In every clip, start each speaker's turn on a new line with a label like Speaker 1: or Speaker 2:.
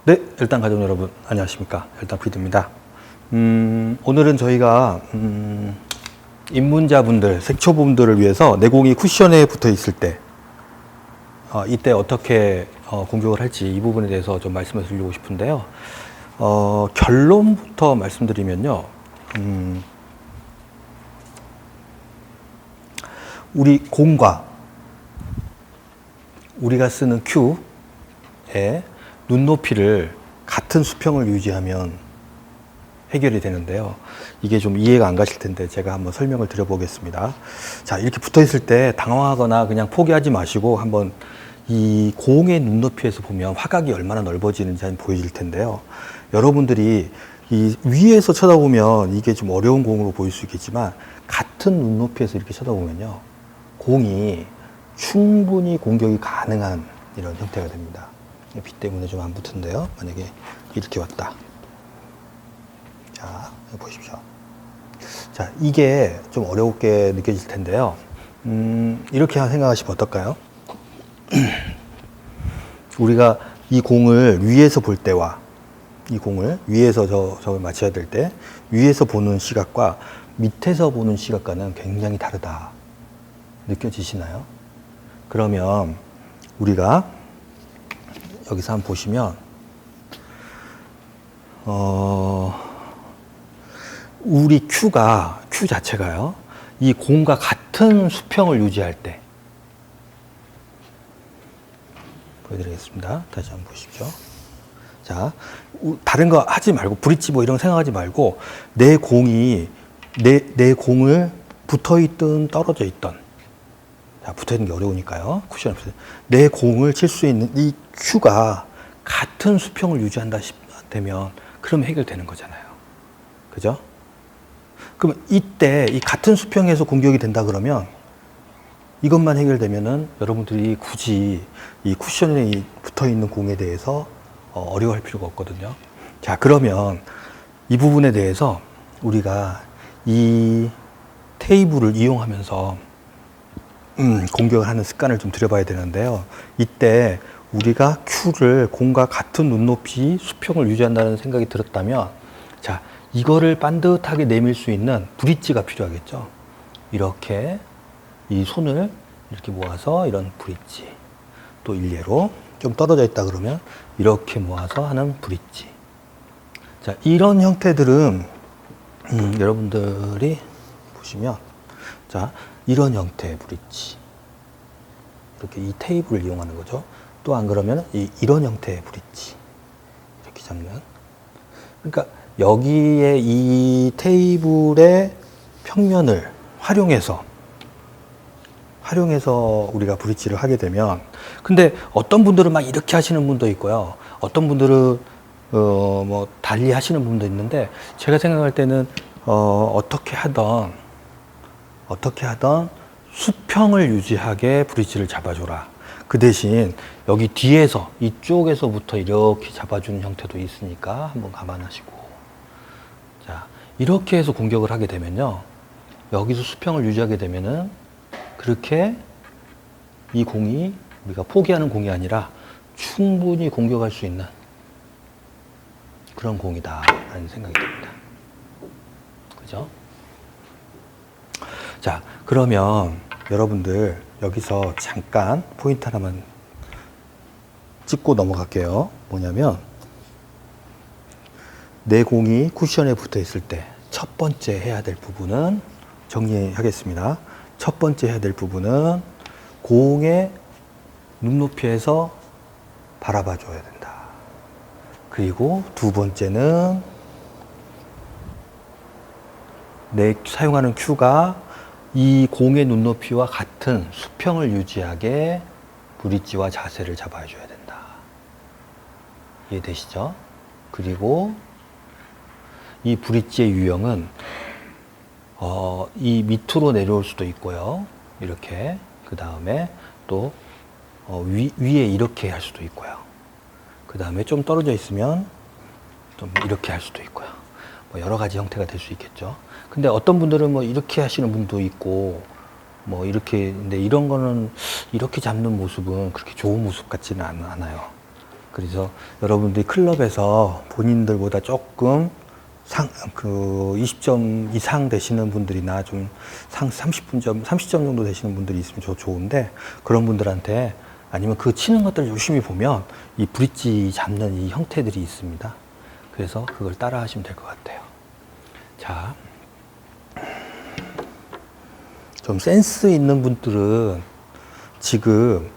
Speaker 1: 네, 일단 가족 여러분 안녕하십니까. 일단 PD입니다. 오늘은 저희가 입문자분들, 색초분들을 위해서 내공이 쿠션에 붙어 있을 때 이때 어떻게 공격을 할지 이 부분에 대해서 좀 말씀을 드리고 싶은데요. 결론부터 말씀드리면요. 우리 공과 우리가 쓰는 Q의 눈높이를 같은 수평을 유지하면 해결이 되는데요. 이게 좀 이해가 안 가실 텐데 제가 한번 설명을 드려보겠습니다. 자, 이렇게 붙어 있을 때 당황하거나 그냥 포기하지 마시고 한번 이 공의 눈높이에서 보면 화각이 얼마나 넓어지는지 한번 보여질 텐데요. 여러분들이 이 위에서 쳐다보면 이게 좀 어려운 공으로 보일 수 있겠지만 같은 눈높이에서 이렇게 쳐다보면요. 공이 충분히 공격이 가능한 이런 형태가 됩니다. 빛 때문에 좀 안 붙은데요. 만약에 이렇게 왔다. 자, 보십시오. 자, 이게 좀 어렵게 느껴질 텐데요. 이렇게 생각하시면 어떨까요? 우리가 이 공을 위에서 볼 때와 이 공을 위에서 저걸 맞춰야 될 때 위에서 보는 시각과 밑에서 보는 시각과는 굉장히 다르다. 느껴지시나요? 그러면 우리가 여기서 한번 보시면 우리 Q 자체가요, 이 공과 같은 수평을 유지할 때, 보여드리겠습니다. 다시 한번 보십시오. 자, 다른 거 하지 말고, 브릿지 뭐 이런 거 생각하지 말고, 내 공을 붙어 있든 떨어져 있던, 자, 붙어 있는 게 어려우니까요. 쿠션이 없어요. 내 공을 칠 수 있는 이 Q가 같은 수평을 유지한다 되면, 그럼 해결되는 거잖아요. 그죠? 그럼 이때 이 같은 수평에서 공격이 된다 그러면 이것만 해결되면은 여러분들이 굳이 이 쿠션에 붙어 있는 공에 대해서 어려워할 필요가 없거든요. 자, 그러면 이 부분에 대해서 우리가 이 테이블을 이용하면서 공격을 하는 습관을 좀 들여봐야 되는데요. 이때 우리가 Q를 공과 같은 눈높이 수평을 유지한다는 생각이 들었다면, 자, 이거를 반듯하게 내밀 수 있는 브릿지가 필요하겠죠. 이렇게 이 손을 이렇게 모아서 이런 브릿지, 또 일례로 좀 떨어져 있다 그러면 이렇게 모아서 하는 브릿지. 자, 이런 형태들은 여러분들이 보시면, 자, 이런 형태의 브릿지, 이렇게 이 테이블을 이용하는 거죠. 또 안 그러면 이런 형태의 브릿지, 이렇게 잡는. 그러니까 여기에 이 테이블의 평면을 활용해서 우리가 브릿지를 하게 되면, 근데 어떤 분들은 막 이렇게 하시는 분도 있고요. 어떤 분들은 뭐 달리 하시는 분도 있는데, 제가 생각할 때는 어떻게 하던 수평을 유지하게 브릿지를 잡아줘라. 그 대신 여기 뒤에서 이쪽에서부터 이렇게 잡아주는 형태도 있으니까 한번 감안하시고, 자, 이렇게 해서 공격을 하게 되면요, 여기서 수평을 유지하게 되면은 그렇게 이 공이 우리가 포기하는 공이 아니라 충분히 공격할 수 있는 그런 공이다라는 생각이 듭니다. 그죠? 자, 그러면 여러분들 여기서 잠깐 포인트 하나만 찍고 넘어갈게요. 뭐냐면, 내 공이 쿠션에 붙어 있을 때 첫 번째 해야 될 부분은 정리하겠습니다. 첫 번째 해야 될 부분은 공의 눈높이에서 바라봐 줘야 된다. 그리고 두 번째는 내 사용하는 Q가 이 공의 눈높이와 같은 수평을 유지하게 브릿지와 자세를 잡아줘야 된다. 이해되시죠? 그리고 이 브릿지의 유형은 이 밑으로 내려올 수도 있고요. 이렇게. 그 다음에 또 위에 이렇게 할 수도 있고요. 그 다음에 좀 떨어져 있으면 좀 이렇게 할 수도 있고요. 뭐 여러 가지 형태가 될 수 있겠죠. 근데 어떤 분들은 뭐 이렇게 하시는 분도 있고, 뭐 이렇게, 근데 이런 거는 이렇게 잡는 모습은 그렇게 좋은 모습 같지는 않아요. 그래서 여러분들이 클럽에서 본인들보다 조금 20점 이상 되시는 분들이나 좀 30점 정도 되시는 분들이 있으면 좋은데, 그런 분들한테, 아니면 그 치는 것들을 열심히 보면 이 브릿지 잡는 이 형태들이 있습니다. 그래서 그걸 따라 하시면 될 것 같아요. 자, 좀 센스 있는 분들은 지금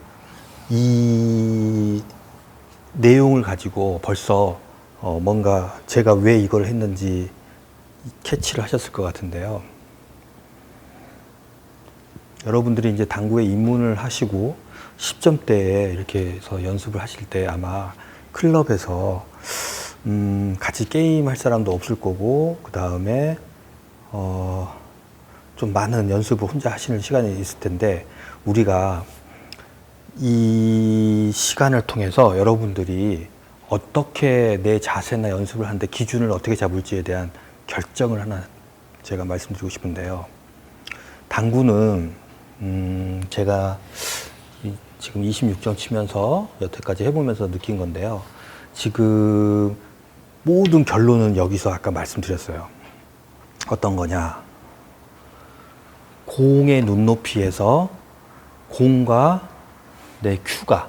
Speaker 1: 이 내용을 가지고 벌써 뭔가 제가 왜 이걸 했는지 캐치를 하셨을 것 같은데요. 여러분들이 이제 당구에 입문을 하시고 10점대에 이렇게 해서 연습을 하실 때 아마 클럽에서 같이 게임 할 사람도 없을 거고, 그 다음에 좀 많은 연습을 혼자 하시는 시간이 있을 텐데, 우리가 이 시간을 통해서 여러분들이 어떻게 내 자세나 연습을 하는데 기준을 어떻게 잡을지에 대한 결정을 하나 제가 말씀드리고 싶은데요. 당구는 제가 지금 26점 치면서 여태까지 해보면서 느낀 건데요. 지금 모든 결론은 여기서 아까 말씀드렸어요. 어떤 거냐. 공의 눈높이에서 공과 내 큐가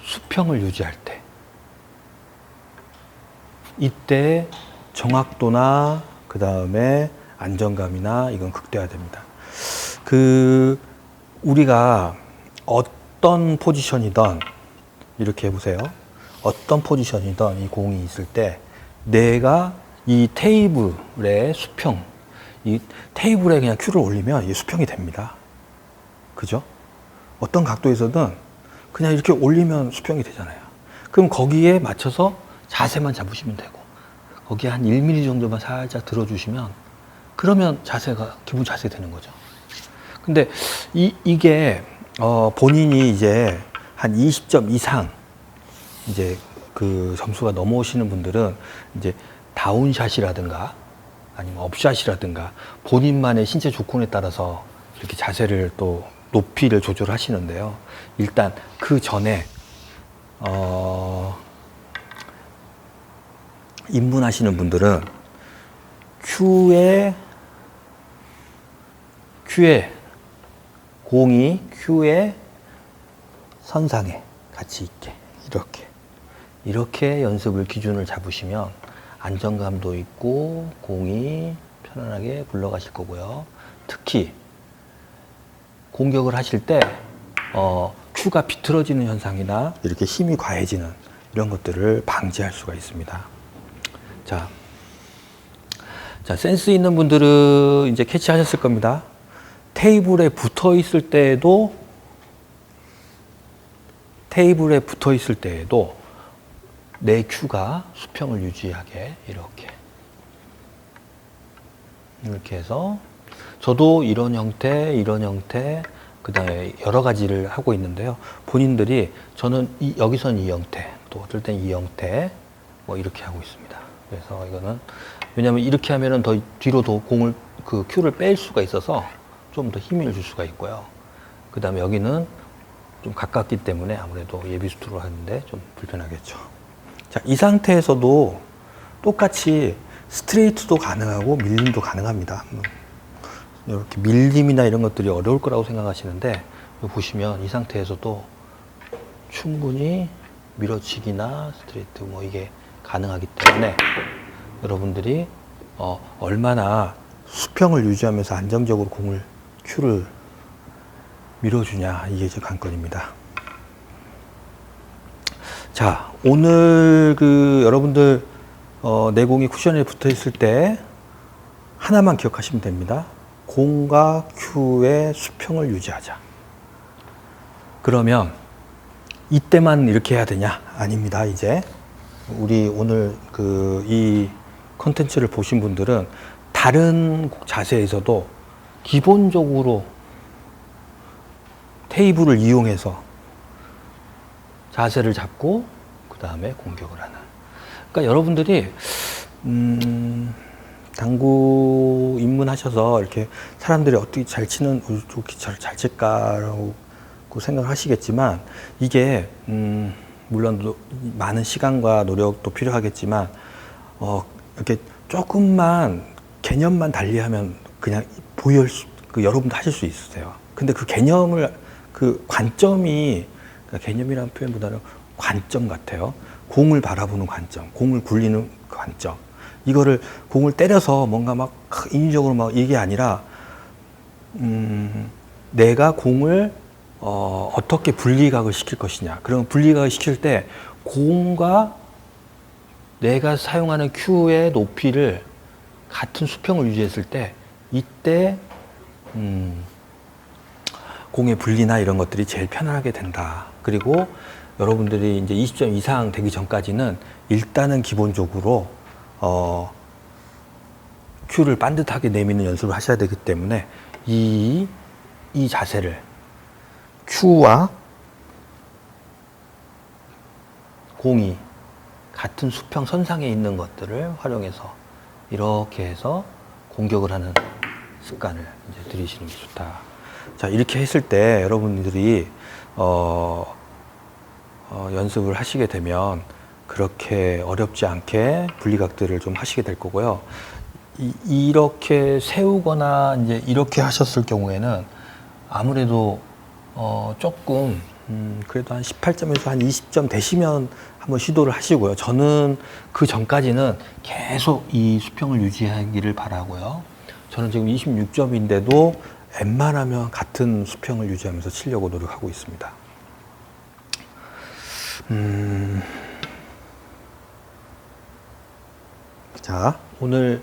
Speaker 1: 수평을 유지할 때, 이때 정확도나 그 다음에 안정감이나 이건 극대화됩니다. 우리가 어떤 포지션이든 이렇게 해보세요. 어떤 포지션이든 이 공이 있을 때 내가 이 테이블의 수평, 이 테이블에 그냥 큐를 올리면 이 수평이 됩니다. 그죠? 어떤 각도에서든 그냥 이렇게 올리면 수평이 되잖아요. 그럼 거기에 맞춰서 자세만 잡으시면 되고, 거기에 한 1mm 정도만 살짝 들어주시면, 그러면 자세가 기본 자세 되는 거죠. 근데 이게 본인이 이제 한 20점 이상 이제 그 점수가 넘어오시는 분들은 이제 다운샷이라든가 아니면 업샷이라든가 본인만의 신체 조건에 따라서 이렇게 자세를 또 높이를 조절하시는데요. 일단 그 전에 입문하시는 분들은 공이 큐의 선상에 같이 있게 이렇게 연습을 기준을 잡으시면 안정감도 있고 공이 편안하게 굴러가실 거고요. 특히 공격을 하실 때 큐가 비틀어지는 현상이나 이렇게 힘이 과해지는 이런 것들을 방지할 수가 있습니다. 자, 센스 있는 분들은 이제 캐치하셨을 겁니다. 테이블에 붙어 있을 때에도 내 큐가 수평을 유지하게 이렇게 해서, 저도 이런 형태, 그 다음에 여러 가지를 하고 있는데요. 본인들이 저는 여기선 이 형태, 또 어떨 땐 이 형태, 뭐 이렇게 하고 있습니다. 그래서 이거는 왜냐하면 이렇게 하면은 더 뒤로 더 공을 그 큐를 뺄 수가 있어서 좀 더 힘을 줄 수가 있고요. 그 다음에 여기는 좀 가깝기 때문에 아무래도 예비수트로 하는데 좀 불편하겠죠. 자, 이 상태에서도 똑같이 스트레이트도 가능하고 밀림도 가능합니다. 이렇게 밀림이나 이런 것들이 어려울 거라고 생각하시는데, 보시면 이 상태에서도 충분히 밀어치기나 스트레이트 뭐 이게 가능하기 때문에 여러분들이 얼마나 수평을 유지하면서 안정적으로 큐를 밀어주냐, 이게 제 관건입니다. 자, 오늘 여러분들 내 공이 쿠션에 붙어 있을 때 하나만 기억하시면 됩니다. 공과 큐의 수평을 유지하자. 그러면 이때만 이렇게 해야 되냐? 아닙니다. 이제 우리 오늘 이 컨텐츠를 보신 분들은 다른 자세에서도 기본적으로 테이블을 이용해서 자세를 잡고 그 다음에 공격을 하는. 그러니까 여러분들이 당구 입문하셔서 이렇게 사람들이 어떻게 잘 칠까라고 생각하시겠지만, 이게 물론 많은 시간과 노력도 필요하겠지만 이렇게 조금만 개념만 달리하면 그냥 여러분도 하실 수 있으세요. 근데 그 개념을 그 관점이 그러니까 개념이라는 표현보다는 관점 같아요. 공을 바라보는 관점, 공을 굴리는 관점. 이거를 공을 때려서 뭔가 막 인위적으로 막 이게 아니라 내가 공을 어떻게 분리각을 시킬 것이냐. 그럼 분리각을 시킬 때 공과 내가 사용하는 큐의 높이를 같은 수평을 유지했을 때 이때 공의 분리나 이런 것들이 제일 편안하게 된다. 그리고 여러분들이 이제 20점 이상 되기 전까지는 일단은 기본적으로 큐를 반듯하게 내미는 연습을 하셔야 되기 때문에 이 자세를 큐와 공이 같은 수평 선상에 있는 것들을 활용해서 이렇게 해서 공격을 하는 습관을 이제 들이시는 게 좋다. 자, 이렇게 했을 때 여러분들이 연습을 하시게 되면 그렇게 어렵지 않게 분리각들을 좀 하시게 될 거고요. 이렇게 세우거나 이제 이렇게 하셨을 경우에는 아무래도 조금 그래도 한 18점에서 한 20점 되시면 한번 시도를 하시고요. 저는 그 전까지는 계속 이 수평을 유지하기를 바라고요. 저는 지금 26점인데도 웬만하면 같은 수평을 유지하면서 치려고 노력하고 있습니다. 자, 오늘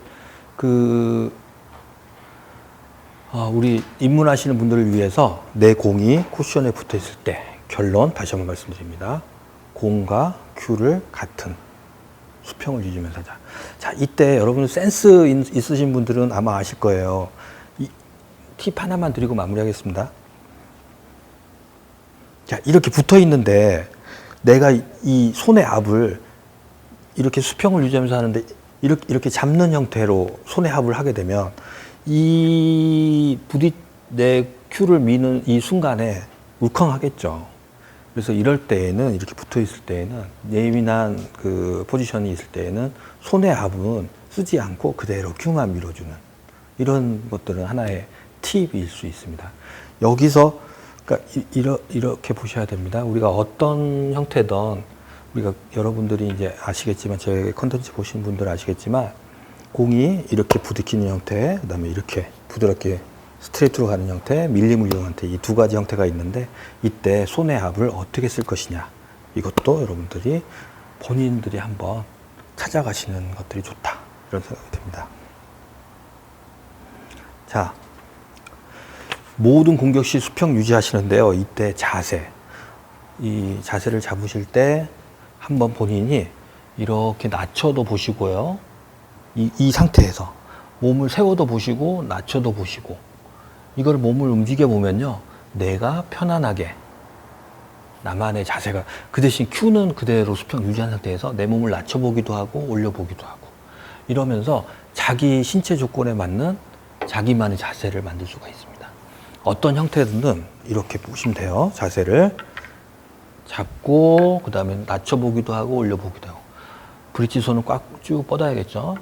Speaker 1: 우리 입문하시는 분들을 위해서 내 공이 쿠션에 붙어 있을 때 결론 다시 한번 말씀드립니다. 공과 큐를 같은 수평을 유지하면서 하자. 자, 이때 여러분 센스 있으신 분들은 아마 아실 거예요. 팁 하나만 드리고 마무리하겠습니다. 자, 이렇게 붙어 있는데 내가 이 손의 압을 이렇게 수평을 유지하면서 하는데 이렇게 잡는 형태로 손의 합을 하게 되면 내 큐를 미는 이 순간에 울컹하겠죠. 그래서 이럴 때에는 이렇게 붙어 있을 때에는 예민한 그 포지션이 있을 때에는 손의 합은 쓰지 않고 그대로 큐만 밀어주는 이런 것들은 하나의 팁일 수 있습니다. 여기서 그러니까 이렇게 보셔야 됩니다. 우리가 어떤 형태든 우리가 여러분들이 이제 아시겠지만 제 컨텐츠 보신 분들 아시겠지만 공이 이렇게 부딪히는 형태, 그다음에 이렇게 부드럽게 스트레이트로 가는 형태, 밀림을 이용한 형태 이 두 가지 형태가 있는데 이때 손의 합을 어떻게 쓸 것이냐 이것도 여러분들이 본인들이 한번 찾아가시는 것들이 좋다 이런 생각이 듭니다. 자, 모든 공격 시 수평 유지하시는데요. 이때 이 자세를 잡으실 때 한번 본인이 이렇게 낮춰도 보시고요. 이 상태에서 몸을 세워도 보시고 낮춰도 보시고 이걸 몸을 움직여 보면요. 내가 편안하게 나만의 자세가 그 대신 큐는 그대로 수평 유지한 상태에서 내 몸을 낮춰보기도 하고 올려보기도 하고 이러면서 자기 신체 조건에 맞는 자기만의 자세를 만들 수가 있습니다. 어떤 형태든 이렇게 보시면 돼요. 자세를 잡고 그 다음에 낮춰보기도 하고 올려보기도 하고 브릿지 손을 꽉 쭉 뻗어야겠죠.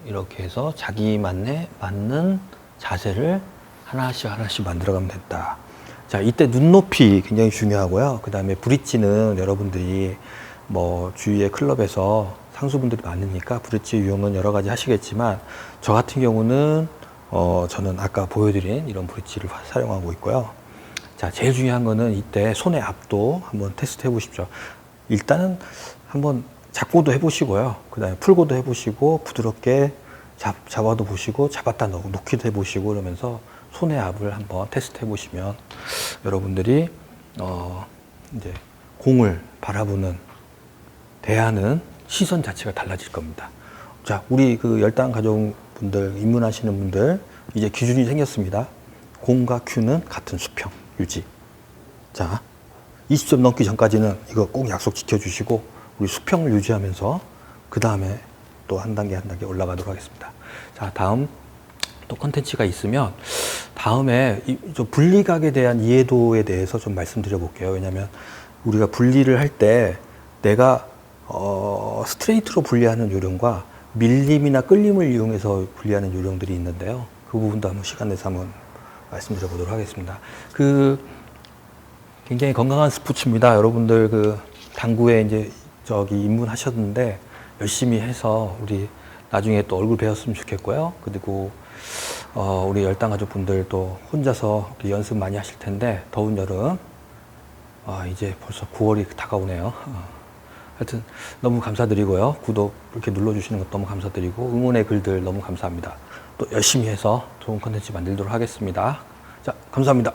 Speaker 1: 이렇게 해서 자기만의 맞는 자세를 하나씩 만들어가면 된다. 자, 이때 눈높이 굉장히 중요하고요. 그 다음에 브릿지는 여러분들이 뭐 주위의 클럽에서 상수분들이 많으니까 브릿지 유형은 여러 가지 하시겠지만 저 같은 경우는 저는 아까 보여드린 이런 브릿지를 사용하고 있고요. 자, 제일 중요한 거는 이때 손의 압도 한번 테스트 해보십시오. 일단은 한번 잡고도 해보시고요. 그 다음에 풀고도 해보시고 부드럽게 잡아도 보시고 잡았다 놓기도 해보시고 그러면서 손의 압을 한번 테스트 해보시면 여러분들이 이제 공을 바라보는 대하는 시선 자체가 달라질 겁니다. 자, 우리 그 열당 가족분들 입문하시는 분들 이제 기준이 생겼습니다. 공과 큐는 같은 수평 유지. 자, 20점 넘기 전까지는 이거 꼭 약속 지켜주시고 우리 수평을 유지하면서 그 다음에 또 한 단계 올라가도록 하겠습니다. 자, 다음 또 컨텐츠가 있으면 다음에 좀 분리각에 대한 이해도에 대해서 좀 말씀드려 볼게요. 왜냐하면 우리가 분리를 할 때 내가 스트레이트로 분리하는 요령과 밀림이나 끌림을 이용해서 분리하는 요령들이 있는데요. 그 부분도 한번 시간 내서 한번 말씀드려 보도록 하겠습니다. 굉장히 건강한 스포츠입니다. 여러분들 당구에 이제 입문하셨는데 열심히 해서 우리 나중에 또 얼굴 배웠으면 좋겠고요. 그리고 우리 열당 가족분들도 혼자서 연습 많이 하실 텐데 더운 여름 이제 벌써 9월이 다가오네요. 하여튼 너무 감사드리고요. 구독 이렇게 눌러주시는 것 너무 감사드리고 응원의 글들 너무 감사합니다. 또 열심히 해서 좋은 컨텐츠 만들도록 하겠습니다. 자, 감사합니다.